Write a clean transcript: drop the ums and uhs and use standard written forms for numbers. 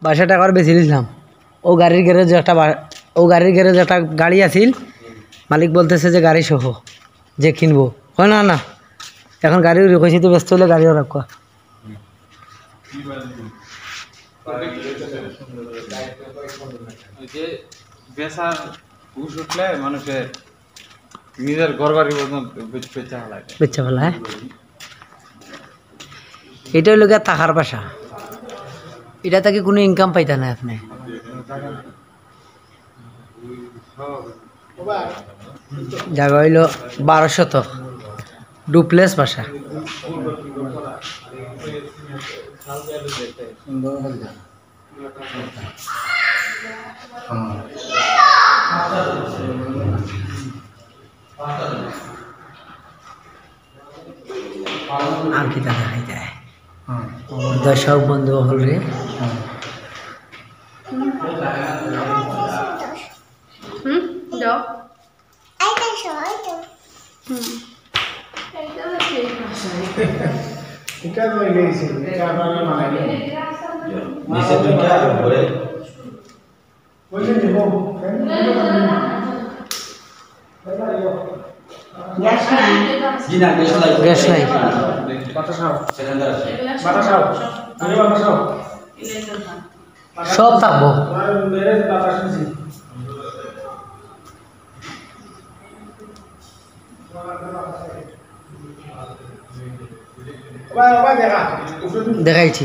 22 টাকার বেশি নিলাম। ও গাড়ির গ্যারেজে একটা গাড়ি আছিল, মালিক বলতেছে যে গাড়ি সহ যে কিনবো, হয় না না এখন গাড়ি কইছি তো ব্যস্ত হলে গাড়িও রাখা। মানুষের নিজের ঘর বাড়ি বেচা ফেলা, হ্যাঁ এটা হইল গিয়া টাকার বাসা। এটা থেকে কোনো ইনকাম পাইতা না আপনি। জায়গা হইল 12 শতক, ডুপ্লেস বাসা। আর কি তা দেখাই যায় দর্শক বন্ধু হল রে। গ্যাস নাই, সব থাকবো। দেখাইছি